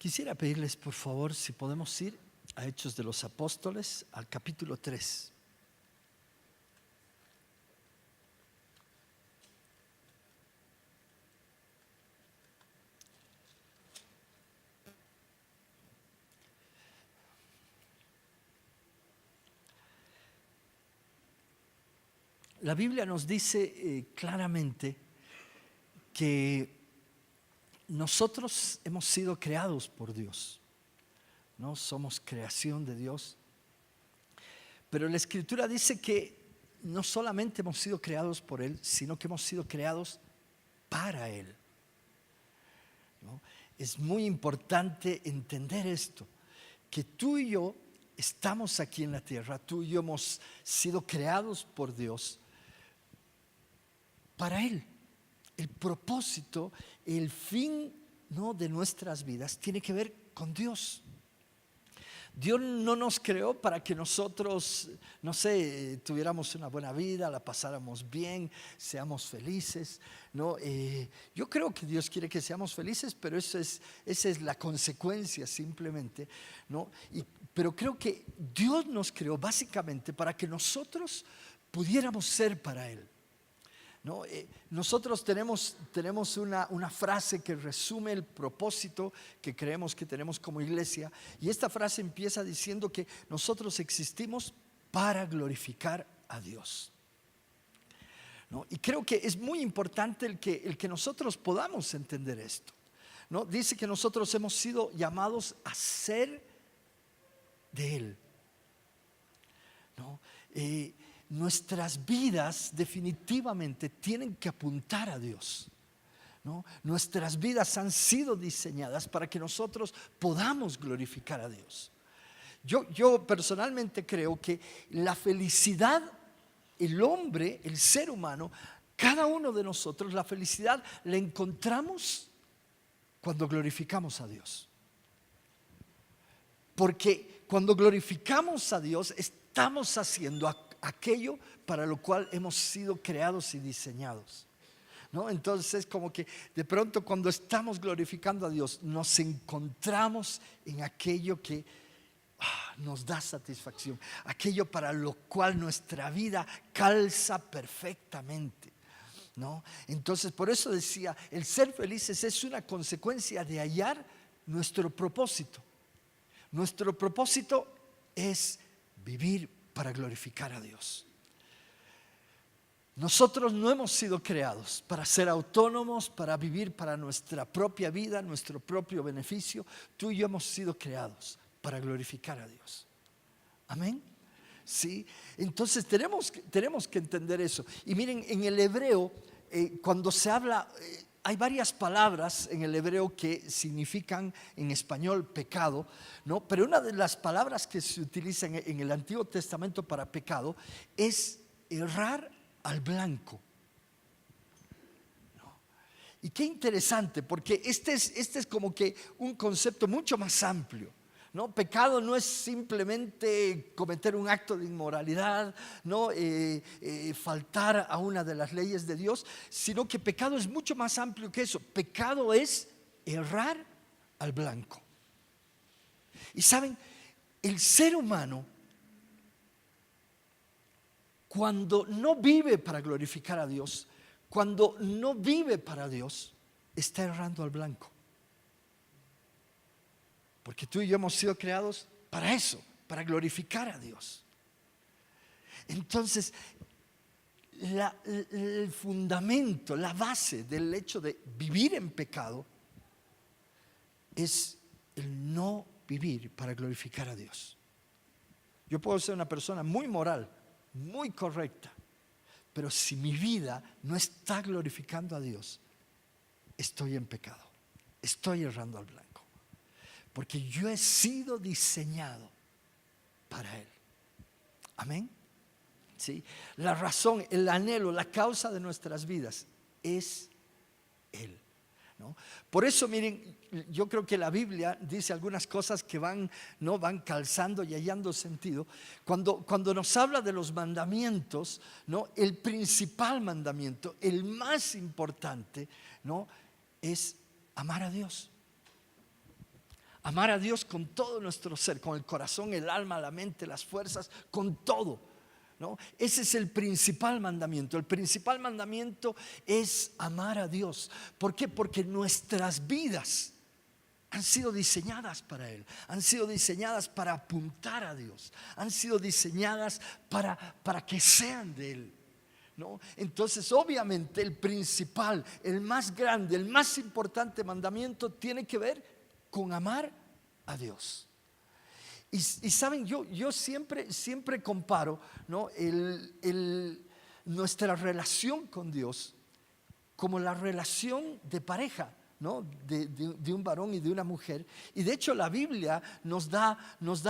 Quisiera pedirles, por favor, si podemos ir a Hechos de los Apóstoles, al capítulo 3. La Biblia nos dice claramente que nosotros hemos sido creados por Dios, ¿no? Somos creación de Dios. Pero la Escritura dice que no solamente hemos sido creados por Él, sino que hemos sido creados para Él, ¿no? Es muy importante entender esto, que tú y yo estamos aquí en la tierra, tú y yo hemos sido creados por Dios para Él. El propósito, el fin, ¿no?, de nuestras vidas tiene que ver con Dios. Dios no nos creó para que nosotros, no sé, tuviéramos una buena vida, la pasáramos bien, seamos felices, ¿no? Yo creo que Dios quiere que seamos felices, pero esa es la consecuencia simplemente, ¿no? Pero creo que Dios nos creó básicamente para que nosotros pudiéramos ser para Él, ¿no? Nosotros tenemos una frase que resume el propósito que creemos que tenemos como iglesia, y esta frase empieza diciendo que nosotros existimos para glorificar a Dios, ¿no? Y creo que es muy importante el que nosotros podamos entender esto, ¿no? Dice que nosotros hemos sido llamados a ser de Él, ¿no? Nuestras vidas definitivamente tienen que apuntar a Dios, ¿no? Nuestras vidas han sido diseñadas para que nosotros podamos glorificar a Dios. Yo personalmente creo que la felicidad, el hombre, el ser humano, cada uno de nosotros, la felicidad la encontramos cuando glorificamos a Dios. Porque cuando glorificamos a Dios estamos haciendo aquello para lo cual hemos sido creados y diseñados, ¿no? Entonces, como que de pronto cuando estamos glorificando a Dios, nos encontramos en aquello que nos da satisfacción, aquello para lo cual nuestra vida calza perfectamente, ¿no? Entonces, por eso decía, el ser felices es una consecuencia de hallar nuestro propósito. Nuestro propósito es vivir para glorificar a Dios. Nosotros no hemos sido creados para ser autónomos, para vivir para nuestra propia vida, nuestro propio beneficio. Tú y yo hemos sido creados para glorificar a Dios. Amén. Sí, entonces tenemos que entender eso. Y miren, en el hebreo, cuando se habla, hay varias palabras en el hebreo que significan en español pecado, ¿no? Pero una de las palabras que se utilizan en el Antiguo Testamento para pecado es errar al blanco, ¿no? Y qué interesante, porque este es como que un concepto mucho más amplio, ¿no? Pecado no es simplemente cometer un acto de inmoralidad, ¿no? Faltar a una de las leyes de Dios, sino que pecado es mucho más amplio que eso. Pecado es errar al blanco. Y saben, el ser humano, cuando no vive para glorificar a Dios, cuando no vive para Dios, está errando al blanco. Porque tú y yo hemos sido creados para eso, para glorificar a Dios. Entonces, el fundamento, la base del hecho de vivir en pecado es el no vivir para glorificar a Dios. Yo puedo ser una persona muy moral, muy correcta, pero si mi vida no está glorificando a Dios, estoy en pecado, estoy errando al blanco. Porque yo he sido diseñado para Él. Amén. ¿Sí? La razón, el anhelo, la causa de nuestras vidas es Él, ¿no? Por eso, miren, yo creo que la Biblia dice algunas cosas que van calzando y hallando sentido. Cuando nos habla de los mandamientos, ¿no? El principal mandamiento, el más importante, ¿no?, es amar a Dios. Amar a Dios con todo nuestro ser, con el corazón, el alma, la mente, las fuerzas, con todo, ¿no? Ese es el principal mandamiento. El principal mandamiento es amar a Dios. ¿Por qué? Porque nuestras vidas han sido diseñadas para Él, han sido diseñadas para apuntar a Dios, han sido diseñadas para que sean de Él, ¿no? Entonces, obviamente, el principal, el más grande, el más importante mandamiento tiene que ver con amar a Dios. Y saben, yo siempre comparo, ¿no?, nuestra relación con Dios como la relación de pareja, ¿no?, de un varón y de una mujer. Y de hecho la Biblia nos da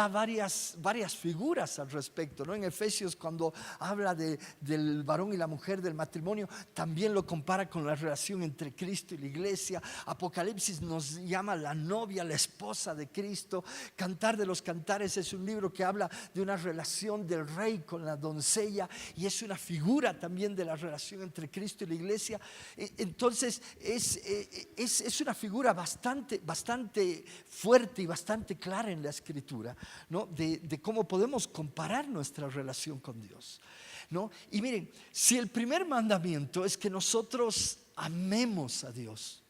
varias figuras al respecto, ¿no? En Efesios, cuando habla del varón y la mujer, del matrimonio, también lo compara con la relación entre Cristo y la iglesia. Apocalipsis nos llama la novia, la esposa de Cristo. Cantar de los Cantares es un libro que habla de una relación del rey con la doncella, y es una figura también de la relación entre Cristo y la iglesia. Entonces es una figura bastante fuerte y bastante clara en la Escritura, ¿no?, de cómo podemos comparar nuestra relación con Dios, ¿no? Y miren, si el primer mandamiento es que nosotros amemos a Dios,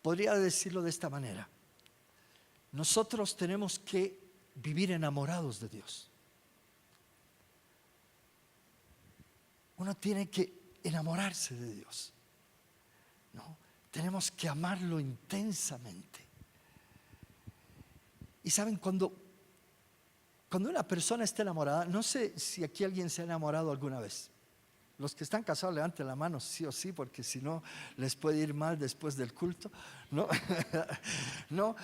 podría decirlo de esta manera: nosotros tenemos que vivir enamorados de Dios. Uno tiene que enamorarse de Dios, ¿no? Tenemos que amarlo intensamente. Y saben, cuando una persona está enamorada, no sé si aquí alguien se ha enamorado alguna vez. Los que están casados levanten la mano, sí o sí, porque si no les puede ir mal después del culto, ¿no? No,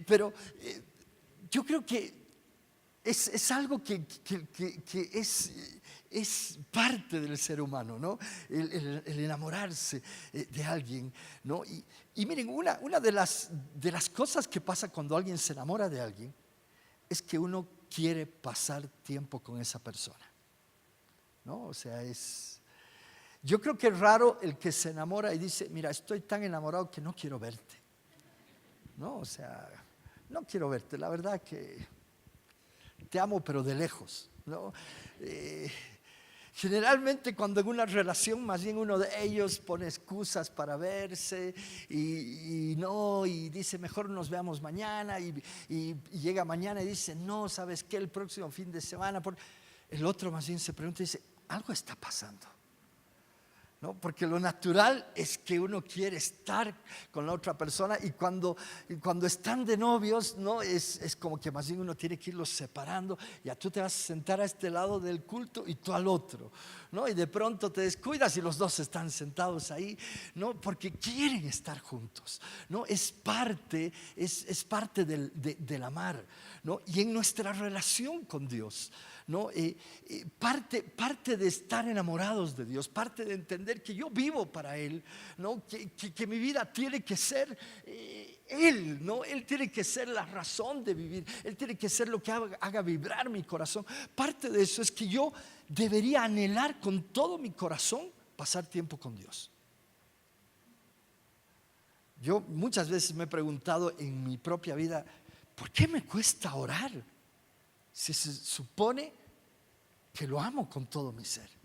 pero yo creo que es algo que es parte del ser humano, ¿no? El enamorarse de alguien, ¿no? Y miren, una de las cosas que pasa cuando alguien se enamora de alguien es que uno quiere pasar tiempo con esa persona, ¿no? O sea, yo creo que es raro el que se enamora y dice: mira, estoy tan enamorado que no quiero verte, ¿no? O sea, no quiero verte, la verdad que te amo, pero de lejos, ¿no? Generalmente, cuando en una relación, más bien uno de ellos pone excusas para verse y dice: mejor nos veamos mañana, y llega mañana y dice: no, ¿sabes qué? El próximo fin de semana. El otro más bien se pregunta y dice: algo está pasando, ¿no? Porque lo natural es que uno quiere estar con la otra persona, y cuando están de novios, ¿no?, es como que más bien uno tiene que irlos separando. Ya tú te vas a sentar a este lado del culto y tú al otro, ¿no? Y de pronto te descuidas y los dos están sentados ahí, ¿no? Porque quieren estar juntos, ¿no? Es parte del amar, ¿no? Y en nuestra relación con Dios, ¿no? Parte de estar enamorados de Dios, parte de entender que yo vivo para Él, ¿no? Que mi vida tiene que ser Él, ¿no? Él tiene que ser la razón de vivir, Él tiene que ser lo que haga vibrar mi corazón. Parte de eso es que yo debería anhelar con todo mi corazón pasar tiempo con Dios. Yo muchas veces me he preguntado en mi propia vida: ¿por qué me cuesta orar si se supone que lo amo con todo mi ser?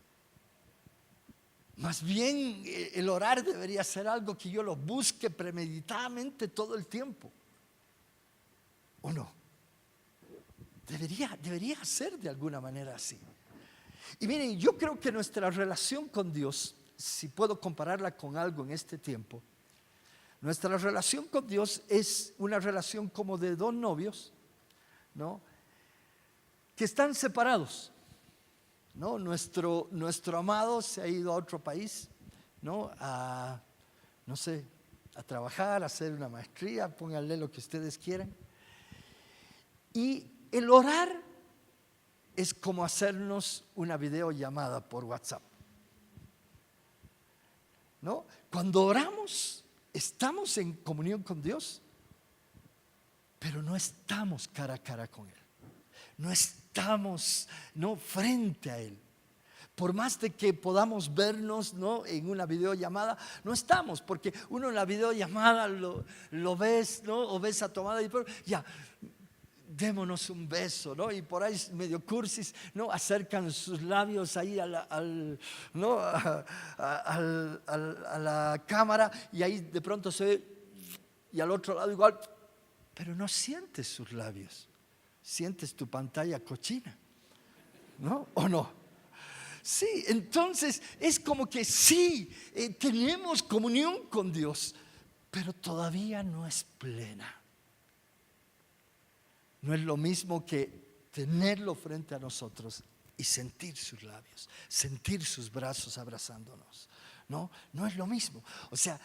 Más bien el orar debería ser algo que yo lo busque premeditadamente todo el tiempo, ¿o no? Debería ser de alguna manera así. Y miren, yo creo que nuestra relación con Dios, si puedo compararla con algo en este tiempo, nuestra relación con Dios es una relación como de dos novios, ¿no?, que están separados, ¿no? Nuestro amado se ha ido a otro país, ¿no? No sé, a trabajar, a hacer una maestría, pónganle lo que ustedes quieran. Y el orar es como hacernos una videollamada por WhatsApp, ¿no? Cuando oramos, estamos en comunión con Dios, pero no estamos cara a cara con Él. No estamos, no, frente a Él. Por más de que podamos vernos, ¿no?, en una videollamada, no estamos, porque uno en la videollamada lo ves, ¿no?, o ves a tu amada y ya, démonos un beso, ¿no? Y por ahí medio cursis, ¿no?, acercan sus labios ahí ¿no?, a la cámara, y ahí de pronto se ve, y al otro lado igual, pero no sientes sus labios, sientes tu pantalla cochina, ¿no? ¿O no? Sí, entonces es como que sí, tenemos comunión con Dios, pero todavía no es plena. No es lo mismo que tenerlo frente a nosotros y sentir sus labios, sentir sus brazos abrazándonos. No, no es lo mismo. O sea,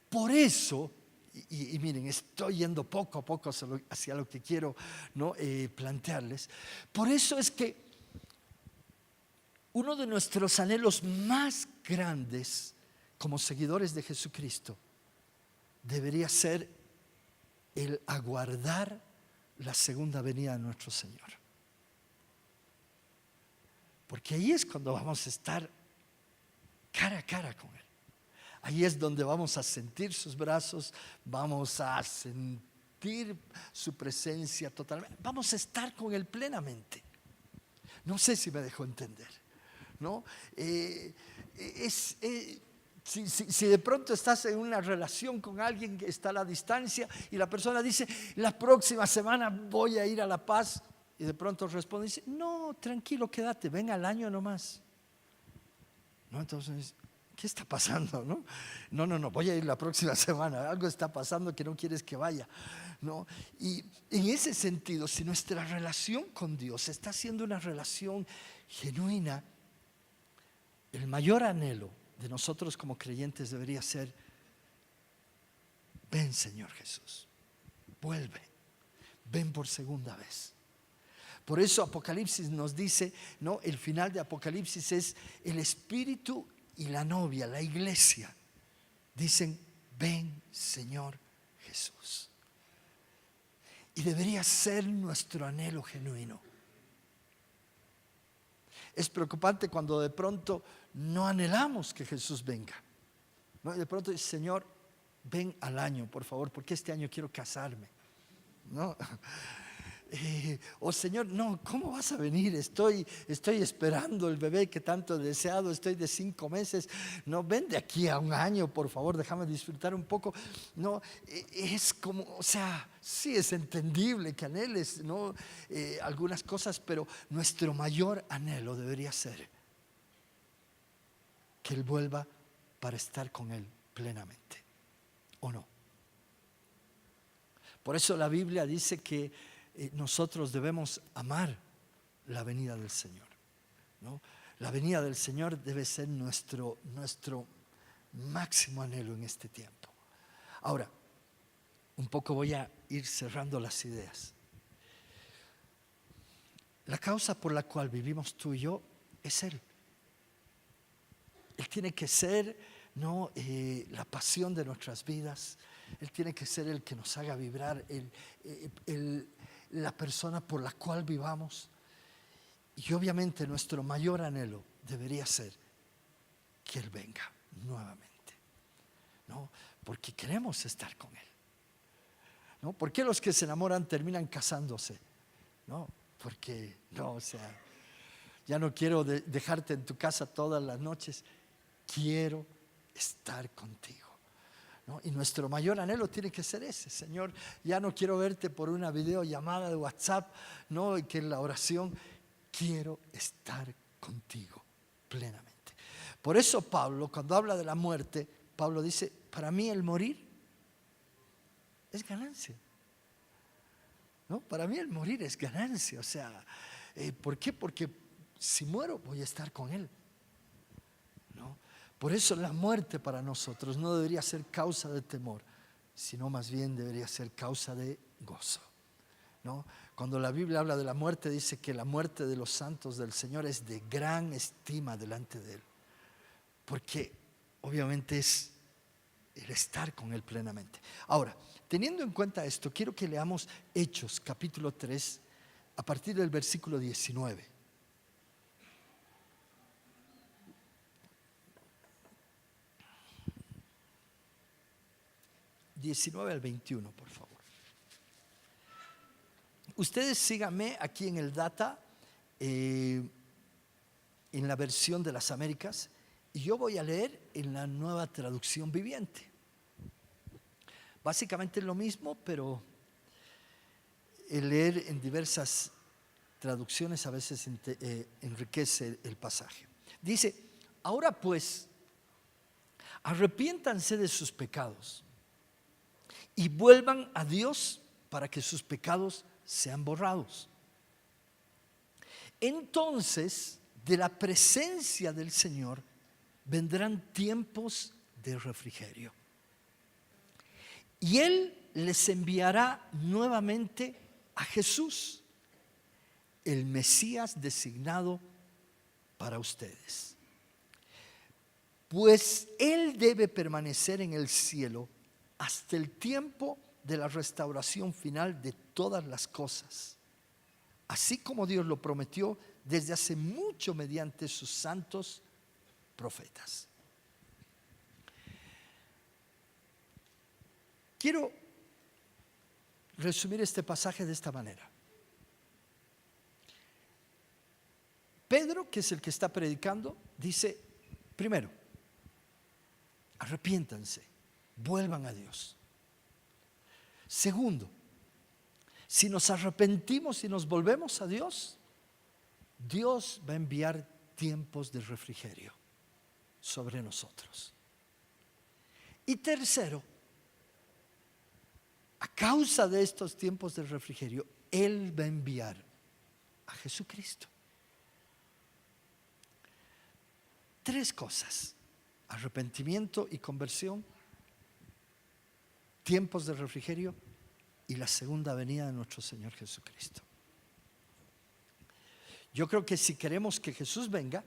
por eso, y miren, estoy yendo poco a poco hacia lo que quiero, ¿no?, plantearles. Por eso es que uno de nuestros anhelos más grandes como seguidores de Jesucristo debería ser el aguardar la segunda venida de nuestro Señor. Porque ahí es cuando vamos a estar cara a cara con Él. Ahí es donde vamos a sentir sus brazos, vamos a sentir su presencia totalmente. Vamos a estar con Él plenamente. No sé si me dejó entender, ¿no? Si de pronto estás en una relación con alguien que está a la distancia y la persona dice, la próxima semana voy a ir a La Paz, y de pronto responde y dice, no, tranquilo, quédate, ven al año nomás, ¿no? Entonces, ¿qué está pasando? No, voy a ir la próxima semana, algo está pasando que no quieres que vaya, ¿no? Y en ese sentido, si nuestra relación con Dios está siendo una relación genuina, el mayor anhelo de nosotros como creyentes debería ser, ven Señor Jesús, vuelve, ven por segunda vez. Por eso Apocalipsis nos dice, ¿no?, el final de Apocalipsis es el Espíritu y la novia, la iglesia, dicen, ven Señor Jesús. Y debería ser nuestro anhelo genuino. Es preocupante cuando de pronto no anhelamos que Jesús venga, ¿no? Y de pronto dice, Señor, ven al año, por favor, porque este año quiero casarme, ¿no? O Señor, no, ¿cómo vas a venir? Estoy esperando el bebé que tanto he deseado, estoy de 5 meses, no, ven de aquí a un año, por favor, déjame disfrutar un poco. No, es como, o sea, sí es entendible que anheles, ¿no?, algunas cosas, pero nuestro mayor anhelo debería ser que Él vuelva para estar con Él plenamente, ¿o no? Por eso la Biblia dice que nosotros debemos amar la venida del Señor, ¿no? La venida del Señor debe ser nuestro máximo anhelo en este tiempo. Ahora, un poco voy a ir cerrando las ideas. La causa por la cual vivimos tú y yo es Él. Él tiene que ser, ¿no?, la pasión de nuestras vidas. Él tiene que ser el que nos haga vibrar, la persona por la cual vivamos. Y obviamente nuestro mayor anhelo debería ser que Él venga nuevamente, ¿no? Porque queremos estar con Él, ¿no? ¿Por qué los que se enamoran terminan casándose? ¿No? Porque, no, o sea, ya no quiero dejarte en tu casa todas las noches, quiero estar contigo, ¿no? Y nuestro mayor anhelo tiene que ser ese, Señor, ya no quiero verte por una videollamada de WhatsApp, ¿no?, y que en la oración, quiero estar contigo plenamente. Por eso Pablo, cuando habla de la muerte, Pablo dice, para mí el morir es ganancia, ¿no? Para mí el morir es ganancia, o sea, ¿por qué? Porque si muero voy a estar con Él, ¿no? Por eso la muerte para nosotros no debería ser causa de temor, sino más bien debería ser causa de gozo, ¿no? Cuando la Biblia habla de la muerte, dice que la muerte de los santos del Señor es de gran estima delante de Él, porque obviamente es el estar con Él plenamente. Ahora, teniendo en cuenta esto, quiero que leamos Hechos capítulo 3 a partir del versículo 19. 19 al 21, por favor. Ustedes síganme aquí en el data, en la versión de las Américas, y yo voy a leer en la Nueva Traducción Viviente. Básicamente es lo mismo, pero el leer en diversas traducciones a veces enriquece el pasaje. Dice: ahora pues, arrepiéntanse de sus pecados y vuelvan a Dios para que sus pecados sean borrados. Entonces, de la presencia del Señor vendrán tiempos de refrigerio, y Él les enviará nuevamente a Jesús, el Mesías designado para ustedes. Pues Él debe permanecer en el cielo hasta el tiempo de la restauración final de todas las cosas, así como Dios lo prometió desde hace mucho mediante sus santos profetas. Quiero resumir este pasaje de esta manera. Pedro, que es el que está predicando, dice: primero, arrepiéntanse, vuelvan a Dios. Segundo, si nos arrepentimos y nos volvemos a Dios, Dios va a enviar tiempos de refrigerio sobre nosotros. Y tercero, a causa de estos tiempos de refrigerio, Él va a enviar a Jesucristo. Tres cosas: arrepentimiento y conversión, tiempos de refrigerio y la segunda venida de nuestro Señor Jesucristo. Yo creo que si queremos que Jesús venga,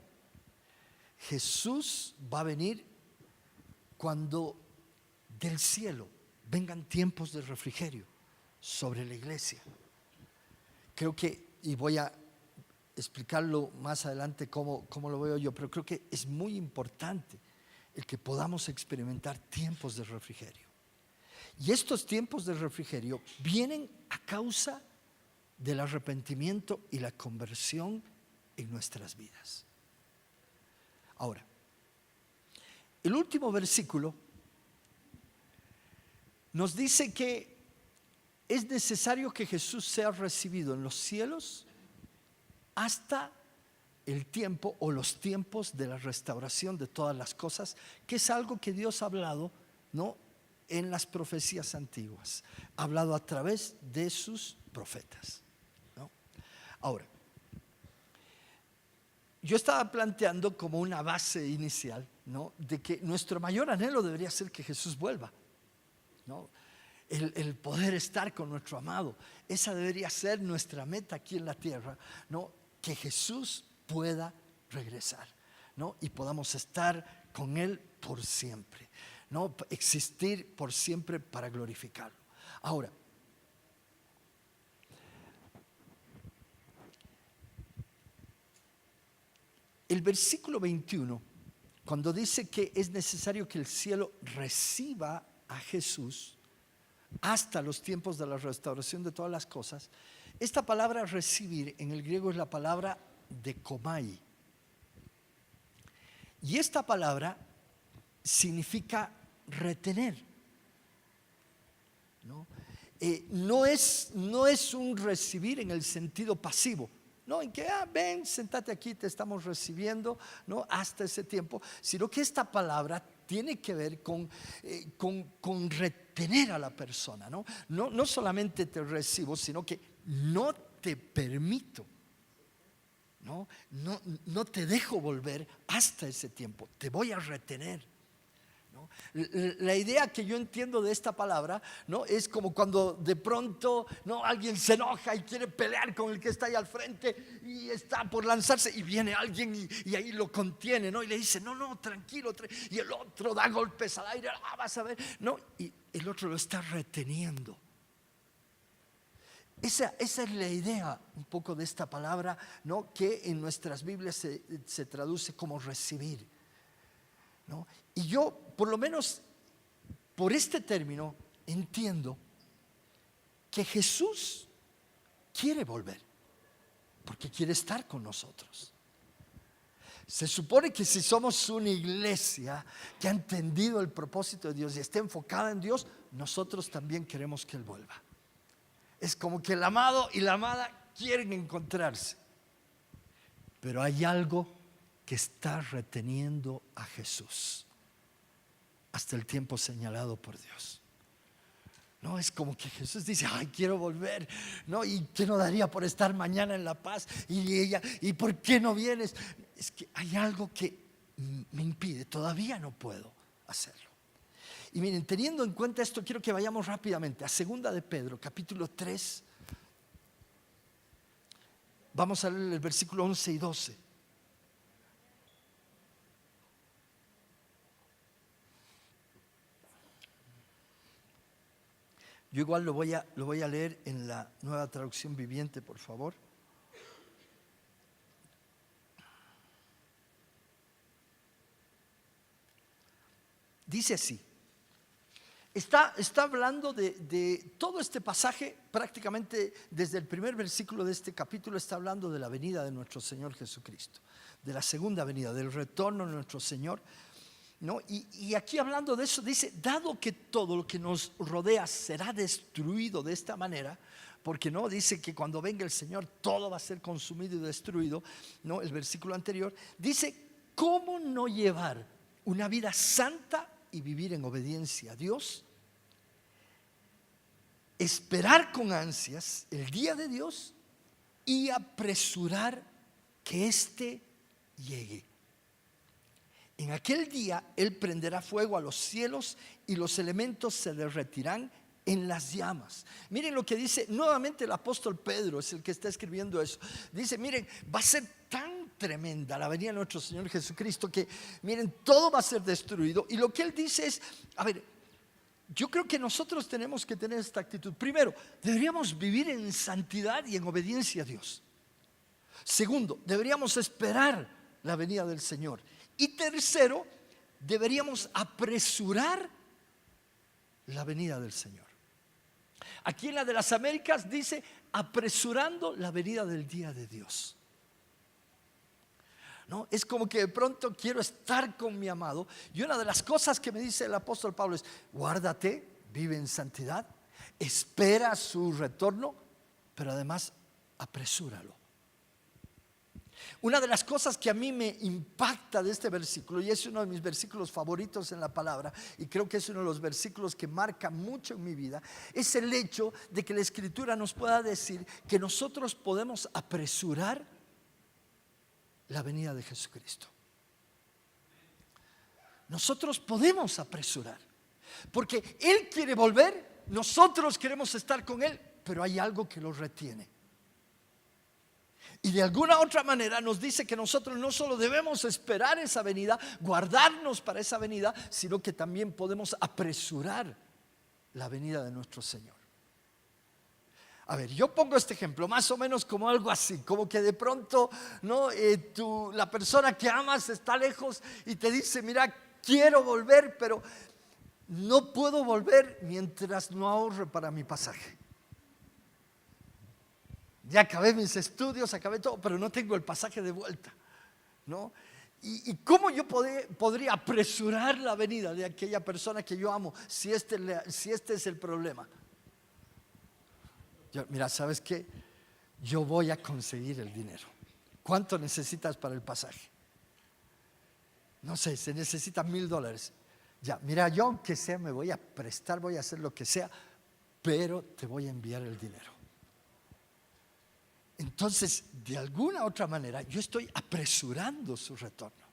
Jesús va a venir cuando del cielo vengan tiempos de refrigerio sobre la iglesia. Creo que, y voy a explicarlo más adelante cómo lo veo yo, pero creo que es muy importante el que podamos experimentar tiempos de refrigerio. Y estos tiempos de refrigerio vienen a causa del arrepentimiento y la conversión en nuestras vidas. Ahora, el último versículo nos dice que es necesario que Jesús sea recibido en los cielos hasta el tiempo o los tiempos de la restauración de todas las cosas, que es algo que Dios ha hablado, ¿no?, en las profecías antiguas, ha hablado a través de sus profetas, ¿no? Ahora, yo estaba planteando como una base inicial, ¿no?, de que nuestro mayor anhelo debería ser que Jesús vuelva, ¿no? El poder estar con nuestro amado, esa debería ser nuestra meta aquí en la tierra, ¿no?, que Jesús pueda regresar, ¿no?, y podamos estar con Él por siempre, ¿no?, existir por siempre para glorificarlo. Ahora, el versículo 21, cuando dice que es necesario que el cielo reciba a Jesús hasta los tiempos de la restauración de todas las cosas, esta palabra recibir en el griego es la palabra dekomai. Y esta palabra significa retener, ¿no? No es un recibir en el sentido pasivo, no en que ven, sentate aquí, te estamos recibiendo, no, hasta ese tiempo, sino que esta palabra tiene que ver con retener a la persona, ¿no? No solamente te recibo, sino que no te permito, no te dejo volver hasta ese tiempo, te voy a retener, ¿no? La idea que yo entiendo de esta palabra, ¿no?, es como cuando de pronto, ¿no?, alguien se enoja y quiere pelear con el que está ahí al frente y está por lanzarse y viene alguien y ahí lo contiene, ¿no?, y le dice no, tranquilo, y el otro da golpes al aire, vas a ver, ¿no?, y el otro lo está reteniendo. Esa es la idea un poco de esta palabra, ¿no?, que en nuestras Biblias se traduce como recibir, ¿no? Y yo, por lo menos por este término, entiendo que Jesús quiere volver, porque quiere estar con nosotros. Se supone que si somos una iglesia que ha entendido el propósito de Dios y está enfocada en Dios, nosotros también queremos que Él vuelva. Es como que el amado y la amada quieren encontrarse, pero hay algo que está reteniendo a Jesús hasta el tiempo señalado por Dios. No, es como que Jesús dice, ay, quiero volver, ¿no? ¿Y qué no daría por estar mañana en La Paz? Y ella, ¿y por qué no vienes? Es que hay algo que me impide, todavía no puedo hacerlo. Y miren, teniendo en cuenta esto, quiero que vayamos rápidamente a 2 de Pedro, capítulo 3. Vamos a leer el versículo 11 y 12. Yo igual lo voy a leer en la Nueva Traducción Viviente, por favor. Dice así. Está hablando de todo este pasaje, prácticamente desde el primer versículo de este capítulo está hablando de la venida de nuestro Señor Jesucristo, de la segunda venida, del retorno de nuestro Señor, ¿no? Y aquí hablando de eso dice, dado que todo lo que nos rodea será destruido de esta manera, porque no dice que cuando venga el Señor todo va a ser consumido y destruido, ¿no? El versículo anterior dice, ¿cómo no llevar una vida santa y vivir en obediencia a Dios? Esperar con ansias el día de Dios y apresurar que éste llegue. En aquel día Él prenderá fuego a los cielos y los elementos se derretirán en las llamas. Miren lo que dice nuevamente el apóstol Pedro, es el que está escribiendo eso. Dice, miren, va a ser tan tremenda la venida de nuestro Señor Jesucristo que, miren, todo va a ser destruido. Y lo que Él dice es, a ver, yo creo que nosotros tenemos que tener esta actitud. Primero, deberíamos vivir en santidad y en obediencia a Dios. Segundo, deberíamos esperar la venida del Señor. Y tercero, deberíamos apresurar la venida del Señor. Aquí en la de las Américas dice, apresurando la venida del día de Dios. ¿No? Es como que de pronto quiero estar con mi amado. Y una de las cosas que me dice el apóstol Pablo es, guárdate, vive en santidad, espera su retorno, pero además apresúralo. Una de las cosas que a mí me impacta de este versículo, y es uno de mis versículos favoritos en la palabra, y creo que es uno de los versículos que marca mucho en mi vida, es el hecho de que la Escritura nos pueda decir que nosotros podemos apresurar la venida de Jesucristo. Nosotros podemos apresurar, porque Él quiere volver, nosotros queremos estar con Él, pero hay algo que lo retiene. Y de alguna otra manera nos dice que nosotros no solo debemos esperar esa venida, guardarnos para esa venida, sino que también podemos apresurar la venida de nuestro Señor. A ver, yo pongo este ejemplo más o menos como algo así, como que de pronto, ¿no? La persona que amas está lejos y te dice, mira, quiero volver, pero no puedo volver mientras no ahorre para mi pasaje. Ya acabé mis estudios, acabé todo, pero no tengo el pasaje de vuelta, ¿no? ¿Y cómo yo podría apresurar la venida de aquella persona que yo amo si este es el problema? Mira, ¿sabes qué? Yo voy a conseguir el dinero. ¿Cuánto necesitas para el pasaje? No sé, se necesitan $1,000. Ya, mira, yo aunque sea me voy a prestar, voy a hacer lo que sea, pero te voy a enviar el dinero. Entonces, de alguna otra manera, yo estoy apresurando su retorno.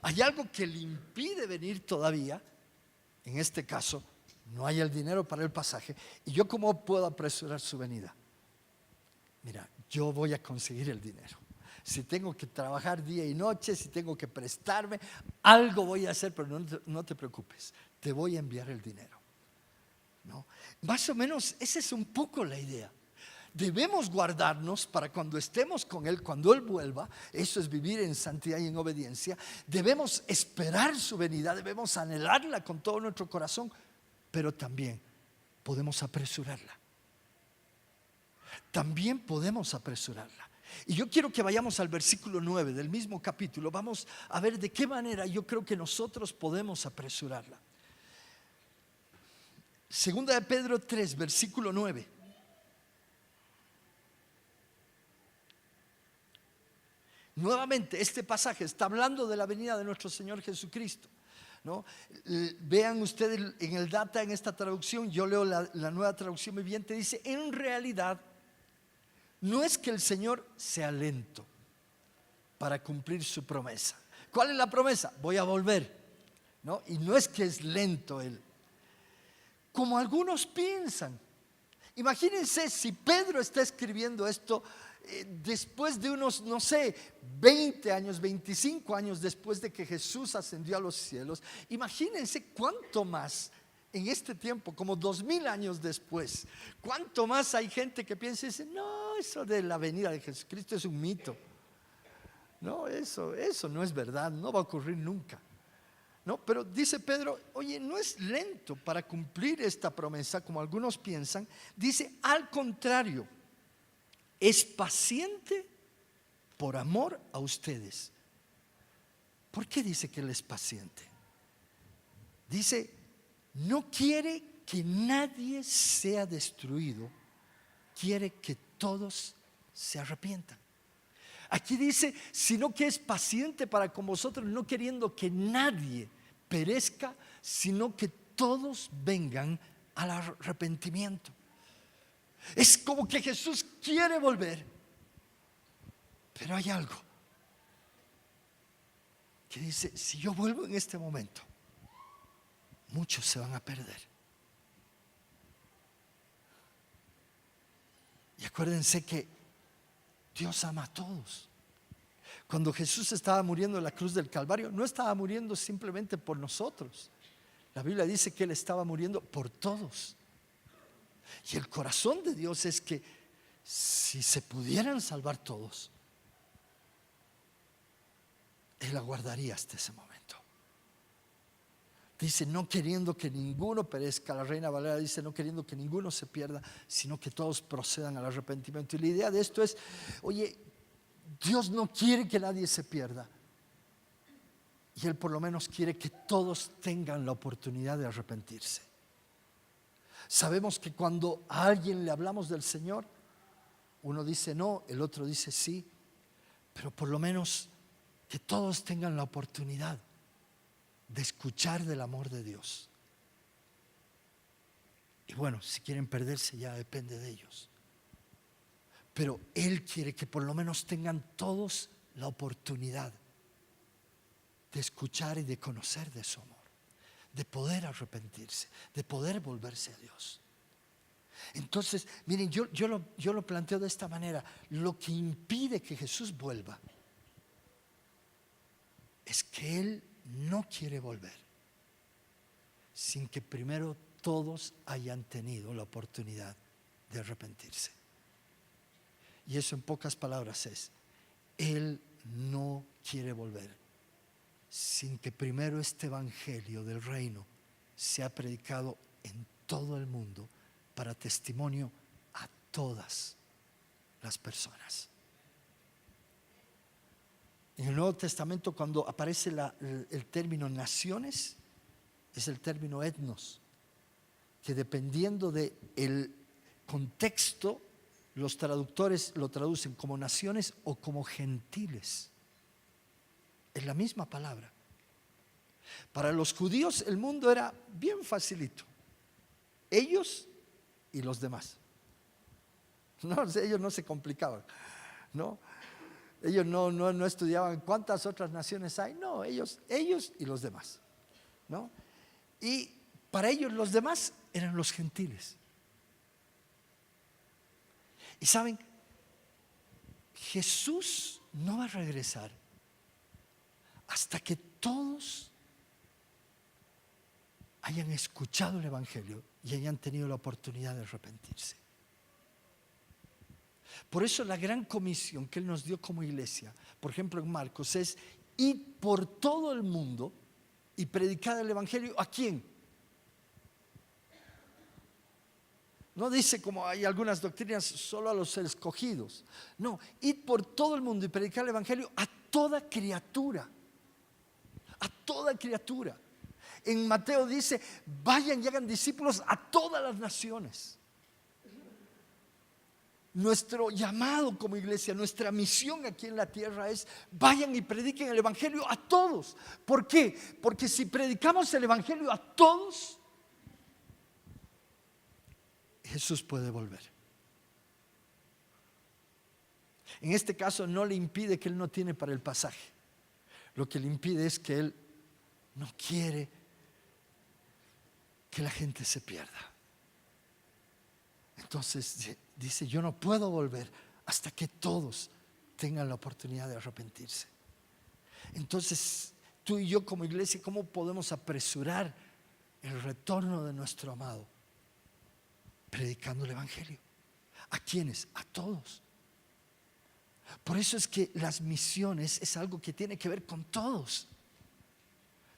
Hay algo que le impide venir todavía. En este caso, no hay el dinero para el pasaje. ¿Y yo cómo puedo apresurar su venida? Mira, yo voy a conseguir el dinero. Si tengo que trabajar día y noche, si tengo que prestarme, algo voy a hacer, pero no te preocupes, te voy a enviar el dinero, ¿no? Más o menos esa es un poco la idea. Debemos guardarnos para cuando estemos con Él, cuando Él vuelva. Eso es vivir en santidad y en obediencia. Debemos esperar su venida, debemos anhelarla con todo nuestro corazón, pero también podemos apresurarla. También podemos apresurarla. Y yo quiero que vayamos al versículo 9 del mismo capítulo. Vamos a ver de qué manera yo creo que nosotros podemos apresurarla. Segunda de Pedro 3, versículo 9. Nuevamente, este pasaje está hablando de la venida de nuestro Señor Jesucristo, ¿no? Vean ustedes en el data, en esta traducción, yo leo la nueva traducción viviente, dice: en realidad no es que el Señor sea lento para cumplir su promesa. ¿Cuál es la promesa? Voy a volver, ¿no? Y no es que es lento Él, como algunos piensan. Imagínense si Pedro está escribiendo esto después de unos, no sé, 20 años, 25 años después de que Jesús ascendió a los cielos. Imagínense cuánto más en este tiempo, como 2000 años después, cuánto más hay gente que piensa y dice: no, eso de la venida de Jesucristo es un mito. No, eso no es verdad, no va a ocurrir nunca. No, pero dice Pedro: oye, no es lento para cumplir esta promesa como algunos piensan. Dice: al contrario, es paciente por amor a ustedes. ¿Por qué dice que Él es paciente? Dice: no quiere que nadie sea destruido, quiere que todos se arrepientan. Aquí dice, sino que es paciente para con vosotros, no queriendo que nadie perezca, sino que todos vengan al arrepentimiento. Es como que Jesús quiere volver, pero hay algo que dice: si yo vuelvo en este momento, muchos se van a perder. Y acuérdense que Dios ama a todos. Cuando Jesús estaba muriendo en la cruz del Calvario, no estaba muriendo simplemente por nosotros. La Biblia dice que Él estaba muriendo por todos. Y el corazón de Dios es que si se pudieran salvar todos, Él aguardaría hasta ese momento. Dice: no queriendo que ninguno perezca. La Reina Valera dice: no queriendo que ninguno se pierda, sino que todos procedan al arrepentimiento. Y la idea de esto es: oye, Dios no quiere que nadie se pierda, y Él por lo menos quiere que todos tengan la oportunidad de arrepentirse. Sabemos que cuando a alguien le hablamos del Señor, uno dice no, el otro dice sí, pero por lo menos que todos tengan la oportunidad de escuchar del amor de Dios. Y bueno, si quieren perderse ya depende de ellos, pero Él quiere que por lo menos tengan todos la oportunidad de escuchar y de conocer de su amor, de poder arrepentirse, de poder volverse a Dios. Entonces, miren, yo lo planteo de esta manera: lo que impide que Jesús vuelva es que Él no quiere volver sin que primero todos hayan tenido la oportunidad de arrepentirse. Y eso en pocas palabras es: Él no quiere volver sin que primero este evangelio del reino sea predicado en todo el mundo para testimonio a todas las personas. En el Nuevo Testamento, cuando aparece el término naciones, es el término etnos, que dependiendo del contexto, los traductores lo traducen como naciones o como gentiles. Es la misma palabra. Para los judíos el mundo era bien facilito: ellos y los demás. No, ellos no se complicaban, ¿no? Ellos no estudiaban cuántas otras naciones hay. No, ellos y los demás, ¿no? Y para ellos los demás eran los gentiles. Y saben, Jesús no va a regresar hasta que todos hayan escuchado el evangelio y hayan tenido la oportunidad de arrepentirse. Por eso la gran comisión que Él nos dio como iglesia, por ejemplo en Marcos, es ir por todo el mundo y predicar el evangelio. ¿A quién? No dice, como hay algunas doctrinas, solo a los escogidos. No, id por todo el mundo y predicar el evangelio a toda criatura. A toda criatura. En Mateo dice, vayan y hagan discípulos a todas las naciones. Nuestro llamado como iglesia, nuestra misión aquí en la tierra es: vayan y prediquen el evangelio a todos. ¿Por qué? Porque si predicamos el evangelio a todos, Jesús puede volver. En este caso no le impide que Él no tiene para el pasaje. Lo que le impide es que Él no quiere que la gente se pierda. Entonces dice, yo no puedo volver hasta que todos tengan la oportunidad de arrepentirse. Entonces, tú y yo como iglesia, ¿cómo podemos apresurar el retorno de nuestro amado? Predicando el evangelio. ¿A quiénes? A todos. Por eso es que las misiones es algo que tiene que ver con todos.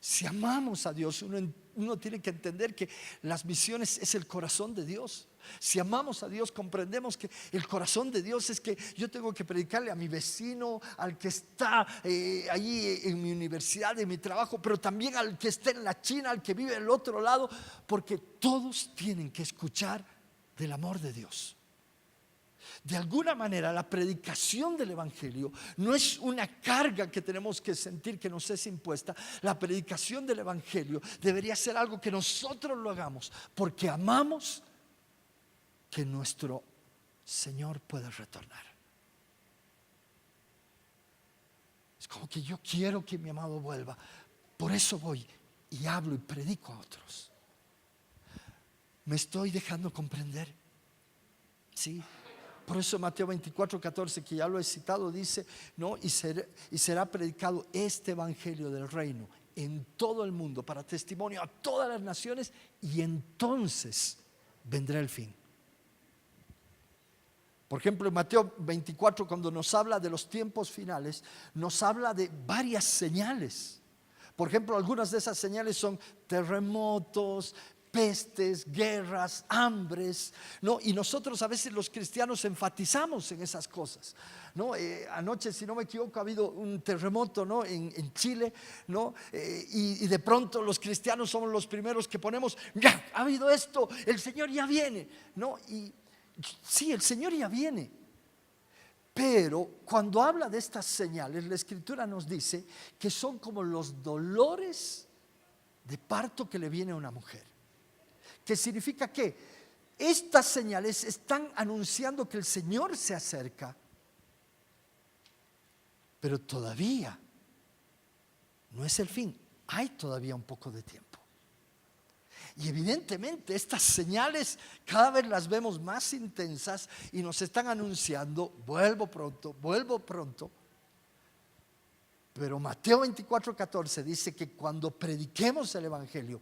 Si amamos a Dios, uno tiene que entender que las misiones es el corazón de Dios. Si amamos a Dios, comprendemos que el corazón de Dios es que yo tengo que predicarle a mi vecino, al que está allí en mi universidad, en mi trabajo, pero también al que está en la China, al que vive del otro lado, porque todos tienen que escuchar del amor de Dios. De alguna manera la predicación del evangelio no es una carga que tenemos que sentir que nos es impuesta. La predicación del evangelio debería ser algo que nosotros lo hagamos porque amamos que nuestro Señor pueda retornar. Es como que yo quiero que mi amado vuelva, por eso voy y hablo y predico a otros. ¿Me estoy dejando comprender? Sí. Por eso Mateo 24:14, que ya lo he citado, dice, ¿no? Y será predicado este evangelio del reino en todo el mundo para testimonio a todas las naciones, y entonces vendrá el fin. Por ejemplo, en Mateo 24, cuando nos habla de los tiempos finales, nos habla de varias señales. Por ejemplo, algunas de esas señales son terremotos, pestes, guerras, hambres, ¿no? Y nosotros a veces los cristianos enfatizamos en esas cosas, ¿no? Anoche, si no me equivoco, ha habido un terremoto, ¿no? en Chile, ¿no? Y de pronto los cristianos somos los primeros que ponemos, ya, ha habido esto, el Señor ya viene, ¿no? Y sí, el Señor ya viene. Pero cuando habla de estas señales, la Escritura nos dice que son como los dolores de parto que le viene a una mujer. ¿Qué significa? Que estas señales están anunciando que el Señor se acerca, pero todavía no es el fin. Hay todavía un poco de tiempo. Y evidentemente estas señales cada vez las vemos más intensas y nos están anunciando, vuelvo pronto. Pero Mateo 24:14 dice que cuando prediquemos el evangelio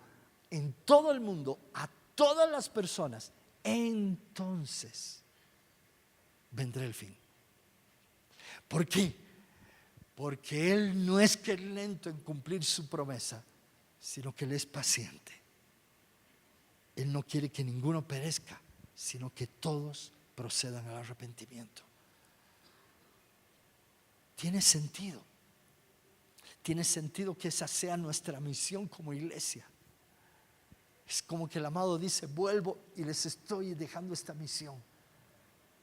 en todo el mundo, a todas las personas, entonces vendrá el fin. ¿Por qué? Porque Él no es que es lento en cumplir su promesa, sino que Él es paciente. Él no quiere que ninguno perezca, sino que todos procedan al arrepentimiento. Tiene sentido. Tiene sentido que esa sea nuestra misión como iglesia. Es como que el amado dice, vuelvo y les estoy dejando esta misión.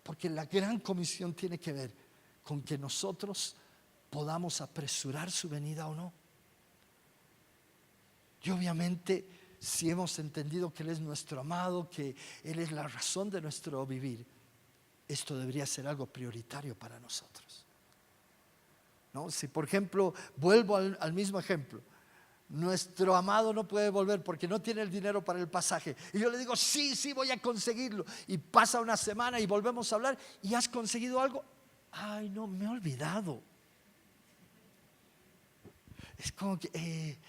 Porque la gran comisión tiene que ver con que nosotros podamos apresurar su venida o no. Y obviamente, si hemos entendido que Él es nuestro amado, que Él es la razón de nuestro vivir, esto debería ser algo prioritario para nosotros, ¿no? Si por ejemplo, vuelvo al mismo ejemplo, nuestro amado no puede volver porque no tiene el dinero para el pasaje, y yo le digo, sí, voy a conseguirlo, y pasa una semana y volvemos a hablar, ¿y has conseguido algo? Ay, no, me he olvidado. Es como que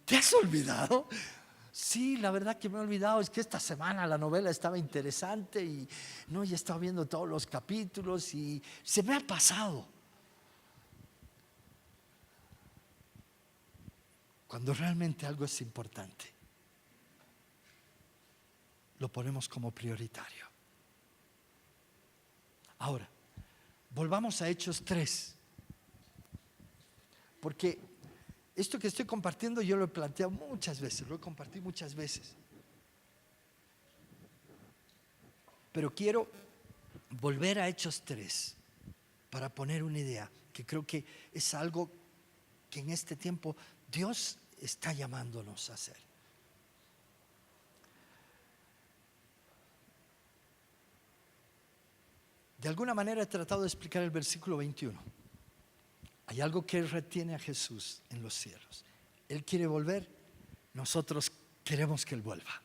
¿te has olvidado? Sí, la verdad que me he olvidado. Es que esta semana la novela estaba interesante y no, ya he estado viendo todos los capítulos y se me ha pasado. Cuando realmente algo es importante, lo ponemos como prioritario. Ahora, volvamos a Hechos 3. Porque esto que estoy compartiendo yo lo he planteado muchas veces, lo he compartido muchas veces. Pero quiero volver a Hechos 3 para poner una idea que creo que es algo que en este tiempo Dios está llamándonos a hacer. De alguna manera he tratado de explicar el versículo 21. Hay algo que retiene a Jesús en los cielos. Él quiere volver, nosotros queremos que Él vuelva.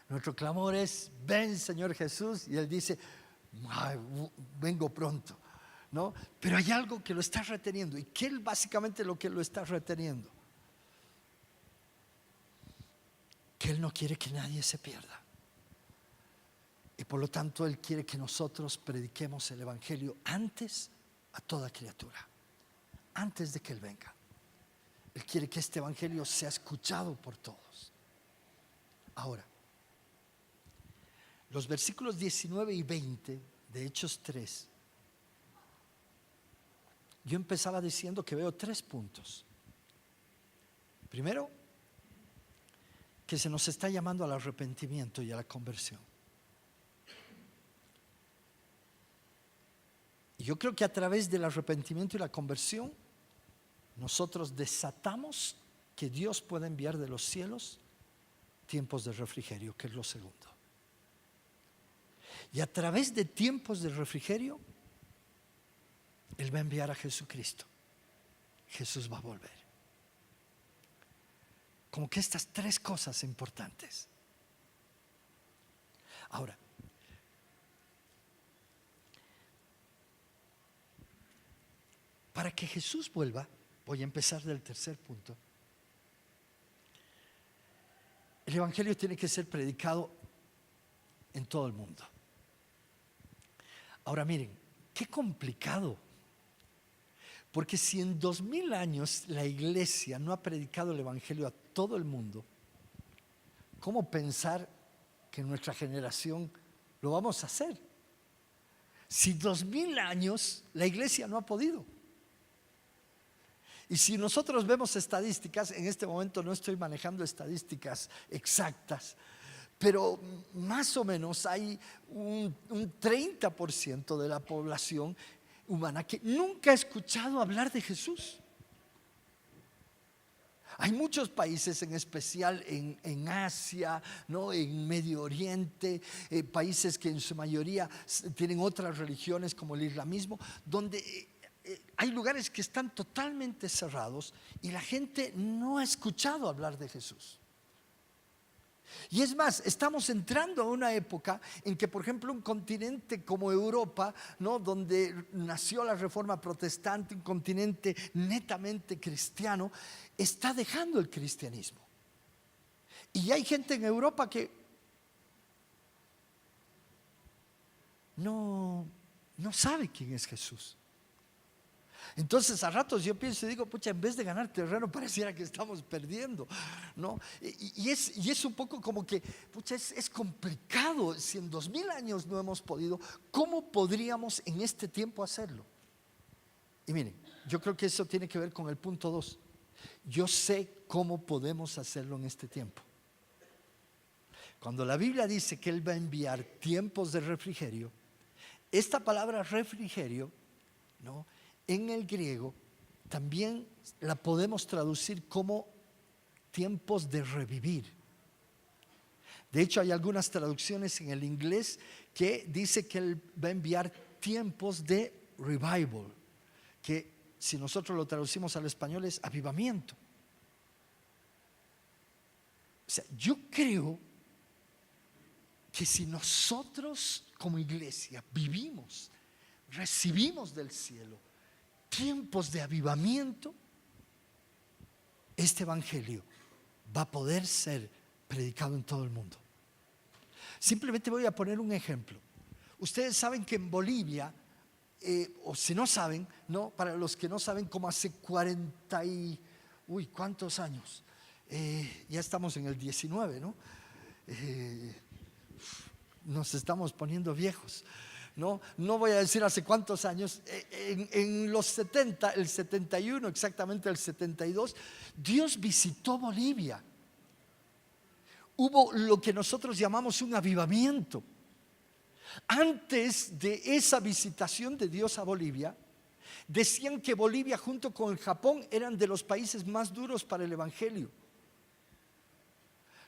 Nuestro clamor es: ven, Señor Jesús, y Él dice: vengo pronto, ¿no? Pero hay algo que lo está reteniendo. ¿Y qué es básicamente lo que lo está reteniendo? Que Él no quiere que nadie se pierda. Y por lo tanto Él quiere que nosotros prediquemos el Evangelio antes a toda criatura, antes de que Él venga. Él quiere que este Evangelio sea escuchado por todos. Ahora, los versículos 19 y 20 de Hechos 3, yo empezaba diciendo que veo 3 puntos. Primero, que se nos está llamando al arrepentimiento y a la conversión. Y yo creo que a través del arrepentimiento y la conversión, nosotros desatamos que Dios pueda enviar de los cielos tiempos de refrigerio, que es lo segundo. Y a través de tiempos de refrigerio, Él va a enviar a Jesucristo. Jesús va a volver. Como que estas 3 cosas importantes. Ahora, para que Jesús vuelva, voy a empezar del tercer punto. El Evangelio tiene que ser predicado en todo el mundo. Ahora miren, qué complicado. Porque si en 2000 años la iglesia no ha predicado el Evangelio a todo el mundo, ¿cómo pensar que en nuestra generación lo vamos a hacer? Si 2000 años la iglesia no ha podido. Y si nosotros vemos estadísticas, en este momento no estoy manejando estadísticas exactas, pero más o menos hay un 30% de la población humana que nunca ha escuchado hablar de Jesús. Hay muchos países, en especial en Asia, ¿no? En Medio Oriente, países que en su mayoría tienen otras religiones como el islamismo, donde hay lugares que están totalmente cerrados y la gente no ha escuchado hablar de Jesús. Y es más, estamos entrando a una época en que, por ejemplo, un continente como Europa, ¿no? Donde nació la Reforma Protestante, un continente netamente cristiano, está dejando el cristianismo. Y hay gente en Europa que no sabe quién es Jesús. Entonces a ratos yo pienso y digo: pucha, en vez de ganar terreno pareciera que estamos perdiendo, ¿no? Y es un poco como que, pucha, es complicado. Si en 2000 años no hemos podido, ¿cómo podríamos en este tiempo hacerlo? Y miren, yo creo que eso tiene que ver con el punto 2. Yo sé cómo podemos hacerlo en este tiempo. Cuando la Biblia dice que Él va a enviar tiempos de refrigerio, esta palabra refrigerio, ¿no?, en el griego también la podemos traducir como tiempos de revivir. De hecho, hay algunas traducciones en el inglés que dice que Él va a enviar tiempos de revival, que si nosotros lo traducimos al español es avivamiento. O sea, yo creo que si nosotros como iglesia vivimos, recibimos del cielo tiempos de avivamiento, este evangelio va a poder ser predicado en todo el mundo. Simplemente voy a poner un ejemplo. Ustedes saben que en Bolivia, o si no saben, ¿no? Para los que no saben, como hace 40 y... ¿cuántos años? Ya estamos en el 19, ¿no? nos estamos poniendo viejos. No voy a decir hace cuántos años, en los 70, el 71, exactamente el 72, Dios visitó Bolivia. Hubo lo que nosotros llamamos un avivamiento. Antes de esa visitación de Dios a Bolivia, decían que Bolivia junto con el Japón eran de los países más duros para el evangelio.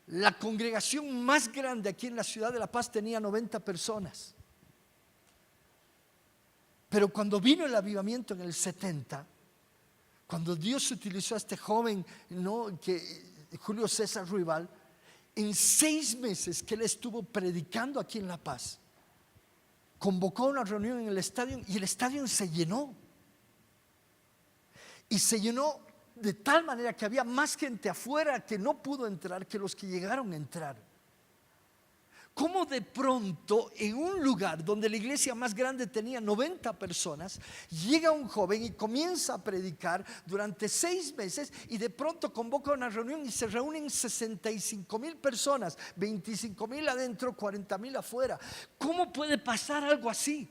La congregación más grande aquí en la ciudad de La Paz tenía 90 personas. Pero cuando vino el avivamiento en el 70, cuando Dios utilizó a este joven, Julio César Ruibal, en 6 meses que él estuvo predicando aquí en La Paz, convocó una reunión en el estadio y el estadio se llenó. Y se llenó de tal manera que había más gente afuera que no pudo entrar que los que llegaron a entrar. ¿Cómo de pronto en un lugar donde la iglesia más grande tenía 90 personas, llega un joven y comienza a predicar durante 6 meses y de pronto convoca una reunión y se reúnen 65,000 personas, 25,000 adentro, 40,000 afuera? ¿Cómo puede pasar algo así?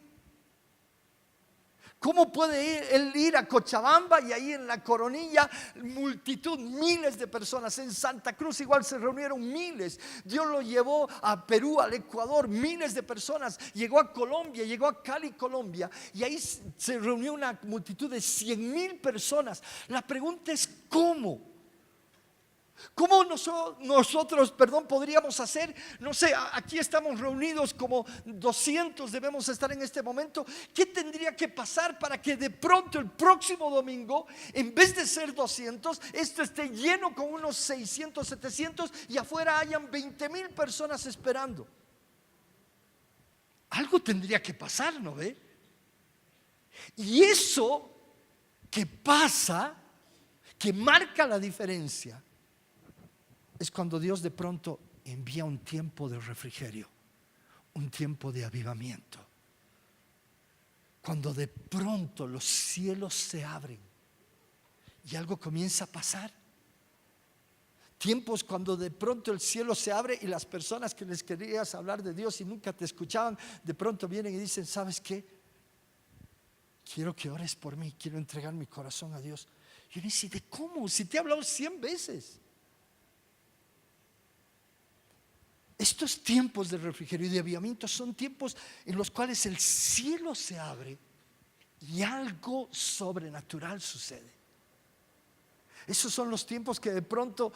¿Cómo puede él ir a Cochabamba y ahí en la Coronilla multitud, miles de personas? En Santa Cruz igual se reunieron miles. Dios lo llevó a Perú, al Ecuador, miles de personas. Llegó a Colombia, llegó a Cali, Colombia, y ahí se reunió una multitud de 100,000 personas. La pregunta es ¿cómo? ¿Cómo nosotros podríamos hacer? No sé, aquí estamos reunidos como 200, debemos estar en este momento. ¿Qué tendría que pasar para que de pronto el próximo domingo, en vez de ser 200, esto esté lleno con unos 600, 700 y afuera hayan 20,000 personas esperando? Algo tendría que pasar, ¿no ve? Y eso que pasa, que marca la diferencia, es cuando Dios de pronto envía un tiempo de refrigerio, un tiempo de avivamiento. Cuando de pronto los cielos se abren y algo comienza a pasar. Tiempos cuando de pronto el cielo se abre y las personas que les querías hablar de Dios y nunca te escuchaban, de pronto vienen y dicen: ¿sabes qué? Quiero que ores por mí, quiero entregar mi corazón a Dios. Yo ni sé de cómo, si te he hablado 100 veces. Estos tiempos de refrigerio y de avivamiento son tiempos en los cuales el cielo se abre y algo sobrenatural sucede. Esos son los tiempos que de pronto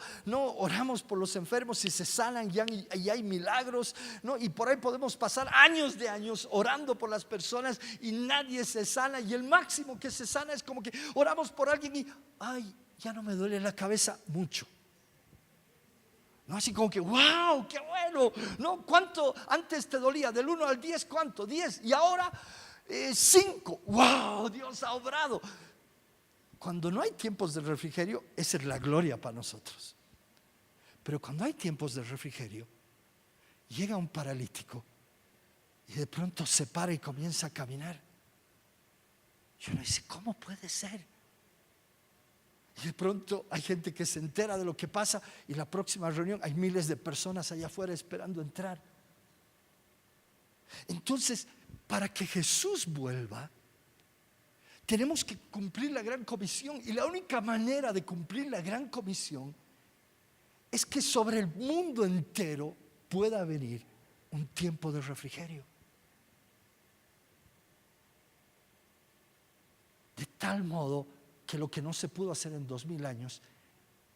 oramos por los enfermos y se sanan y hay milagros, y por ahí podemos pasar años de años orando por las personas y nadie se sana, y el máximo que se sana es como que oramos por alguien y ya no me duele la cabeza mucho. No, así como que wow, qué bueno. ¿Cuánto antes te dolía? Del 1 al 10, ¿cuánto? 10. Y ahora 5. Wow, Dios ha obrado. Cuando no hay tiempos de refrigerio, esa es la gloria para nosotros. Pero cuando hay tiempos de refrigerio, llega un paralítico y de pronto se para y comienza a caminar. Yo no sé cómo puede ser. Y de pronto hay gente que se entera de lo que pasa y la próxima reunión hay miles de personas allá afuera esperando entrar. Entonces, para que Jesús vuelva, tenemos que cumplir la gran comisión, y la única manera de cumplir la gran comisión es que sobre el mundo entero pueda venir un tiempo de refrigerio. De tal modo que lo que no se pudo hacer en 2000 años,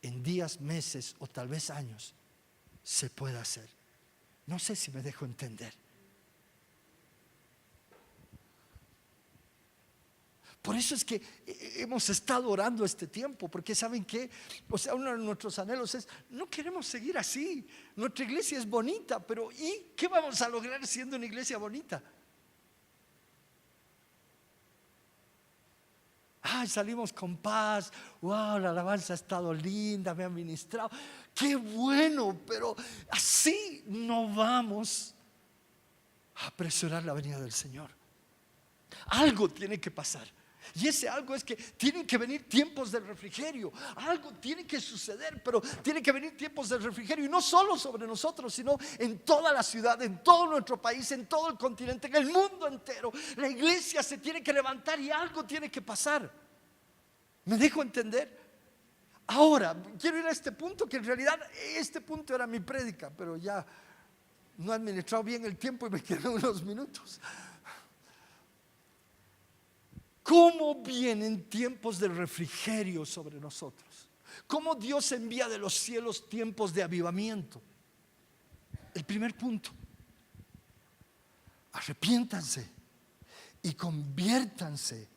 en días, meses o tal vez años, se pueda hacer. No sé si me dejo entender. Por eso es que hemos estado orando este tiempo, porque ¿saben qué? Uno de nuestros anhelos es: no queremos seguir así. Nuestra iglesia es bonita, pero ¿y qué vamos a lograr siendo una iglesia bonita? Salimos con paz. Wow, la alabanza ha estado linda, me han ministrado. Qué bueno, pero así no vamos a apresurar la venida del Señor. Algo tiene que pasar. Y ese algo es que tienen que venir tiempos de refrigerio. Algo tiene que suceder, pero tienen que venir tiempos de refrigerio. Y no solo sobre nosotros, sino en toda la ciudad, en todo nuestro país, en todo el continente, en el mundo entero. La iglesia se tiene que levantar y algo tiene que pasar. ¿Me dejo entender? Ahora, quiero ir a este punto, que en realidad este punto era mi prédica, pero ya no he administrado bien el tiempo y me quedan unos minutos. ¿Cómo vienen tiempos de refrigerio sobre nosotros? ¿Cómo Dios envía de los cielos tiempos de avivamiento? El primer punto: arrepiéntanse y conviértanse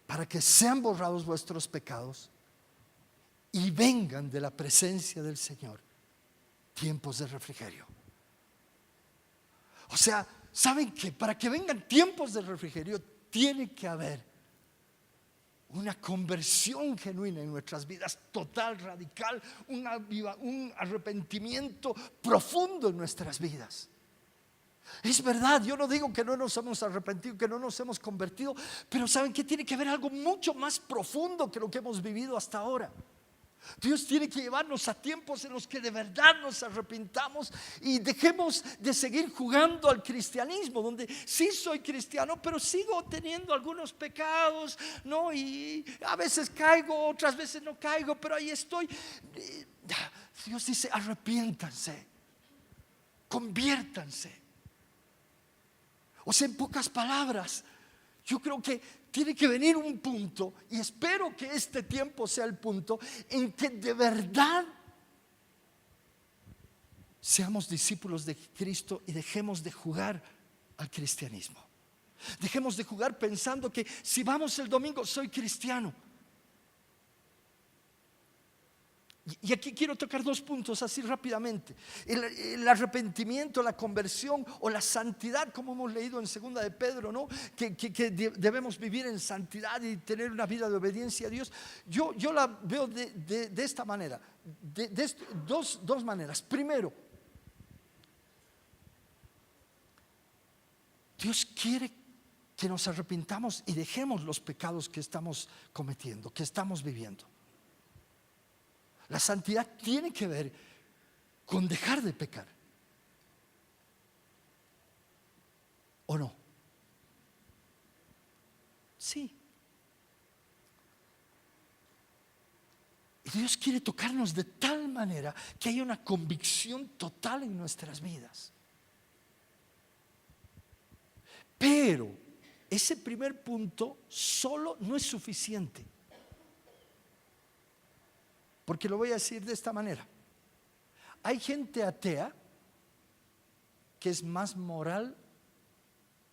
para que sean borrados vuestros pecados y vengan de la presencia del Señor tiempos de refrigerio. O sea, ¿saben qué? Para que vengan tiempos de refrigerio tiene que haber una conversión genuina en nuestras vidas, total, radical, un arrepentimiento profundo en nuestras vidas. Es verdad, yo no digo que no nos hemos arrepentido, que no nos hemos convertido, pero ¿saben qué? Tiene que haber algo mucho más profundo que lo que hemos vivido hasta ahora. Dios tiene que llevarnos a tiempos en los que de verdad nos arrepintamos y dejemos de seguir jugando al cristianismo, donde sí soy cristiano, pero sigo teniendo algunos pecados, ¿no? Y a veces caigo, otras veces no caigo, pero ahí estoy. Dios dice: arrepiéntanse, conviértanse. O sea, en pocas palabras, yo creo que tiene que venir un punto, y espero que este tiempo sea el punto en que de verdad seamos discípulos de Cristo y dejemos de jugar al cristianismo. Dejemos de jugar pensando que si vamos el domingo soy cristiano. Y aquí quiero tocar dos puntos así rápidamente: el arrepentimiento, la conversión o la santidad, como hemos leído en segunda de Pedro, ¿no? Que debemos vivir en santidad y tener una vida de obediencia a Dios. Yo la veo de esta manera, dos maneras. Primero, Dios quiere que nos arrepintamos y dejemos los pecados que estamos cometiendo, que estamos viviendo. La santidad tiene que ver con dejar de pecar, ¿o no? Sí. Y Dios quiere tocarnos de tal manera que haya una convicción total en nuestras vidas. Pero ese primer punto solo no es suficiente. Porque lo voy a decir de esta manera: hay gente atea que es más moral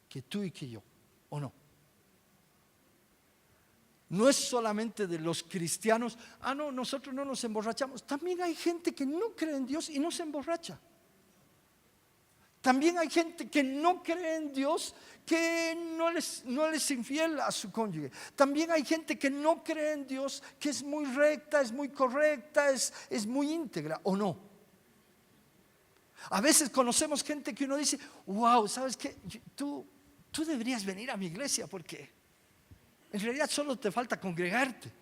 que tú y que yo, ¿o no? No es solamente de los cristianos: ah, no, nosotros no nos emborrachamos. También hay gente que no cree en Dios y no se emborracha. También hay gente que no cree en Dios, que no les infiel a su cónyuge. También hay gente que no cree en Dios, que es muy recta, es muy correcta, es muy íntegra, ¿o no? A veces conocemos gente que uno dice: wow, ¿sabes qué? Tú deberías venir a mi iglesia, porque en realidad solo te falta congregarte.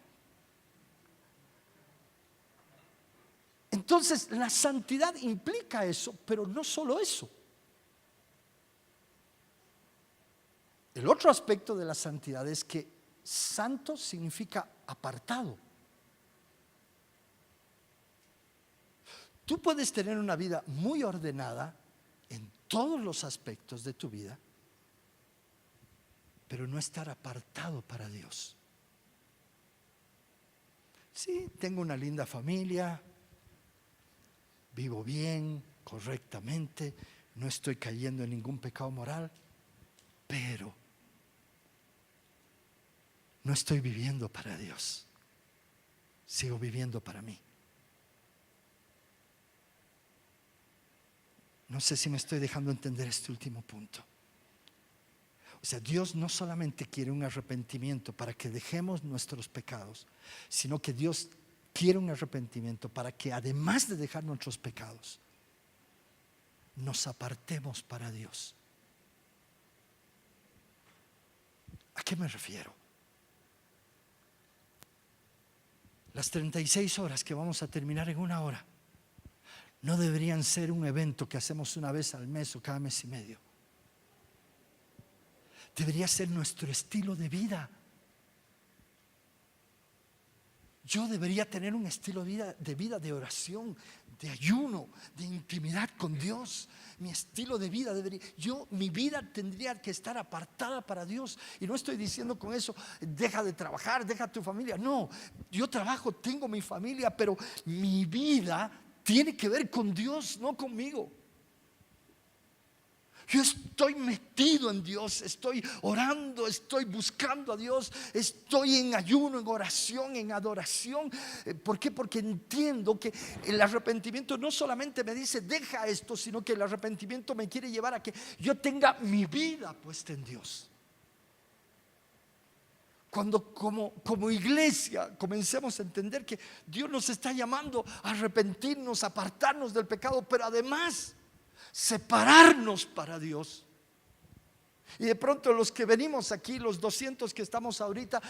Entonces, la santidad implica eso, pero no solo eso. El otro aspecto de la santidad es que santo significa apartado. Tú puedes tener una vida muy ordenada en todos los aspectos de tu vida, pero no estar apartado para Dios. Sí, tengo una linda familia, vivo bien, correctamente, no estoy cayendo en ningún pecado moral, pero no estoy viviendo para Dios, sigo viviendo para mí. No sé si me estoy dejando entender este último punto. O sea, Dios no solamente quiere un arrepentimiento para que dejemos nuestros pecados, sino que Dios quiere un arrepentimiento para que, además de dejar nuestros pecados, nos apartemos para Dios. ¿A qué me refiero? Las 36 horas que vamos a terminar en 1 hora no deberían ser un evento que hacemos una vez al mes o cada mes y medio. Debería ser nuestro estilo de vida. Yo debería tener un estilo de vida de oración, de ayuno, de intimidad con Dios. Mi estilo de vida mi vida tendría que estar apartada para Dios. Y no estoy diciendo con eso, deja de trabajar, deja tu familia. No, yo trabajo, tengo mi familia, pero mi vida tiene que ver con Dios, no conmigo. Yo estoy metido en Dios, estoy orando, estoy buscando a Dios, estoy en ayuno, en oración, en adoración. ¿Por qué? Porque entiendo que el arrepentimiento no solamente me dice deja esto, sino que el arrepentimiento me quiere llevar a que yo tenga mi vida puesta en Dios. Cuando como iglesia comencemos a entender que Dios nos está llamando a arrepentirnos, a apartarnos del pecado, pero además separarnos para Dios. Y de pronto los que venimos aquí, los 200 que estamos ahorita,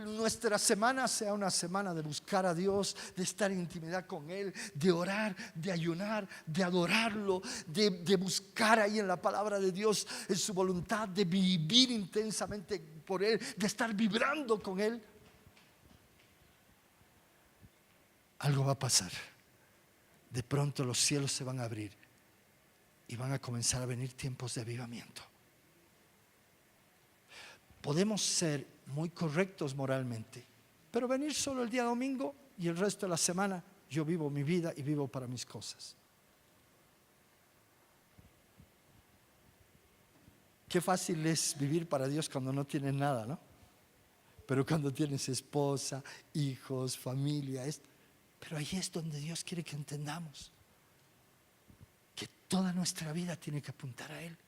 nuestra semana sea una semana de buscar a Dios, de estar en intimidad con Él, de orar, de ayunar, de adorarlo, de buscar ahí en la palabra de Dios en su voluntad, de vivir intensamente por Él, de estar vibrando con Él. Algo va a pasar. De pronto los cielos se van a abrir y van a comenzar a venir tiempos de avivamiento. Podemos ser muy correctos moralmente, pero venir solo el día domingo y el resto de la semana yo vivo mi vida y vivo para mis cosas. Qué fácil es vivir para Dios cuando no tienes nada, ¿no? Pero cuando tienes esposa, hijos, familia, pero ahí es donde Dios quiere que entendamos que toda nuestra vida tiene que apuntar a Él.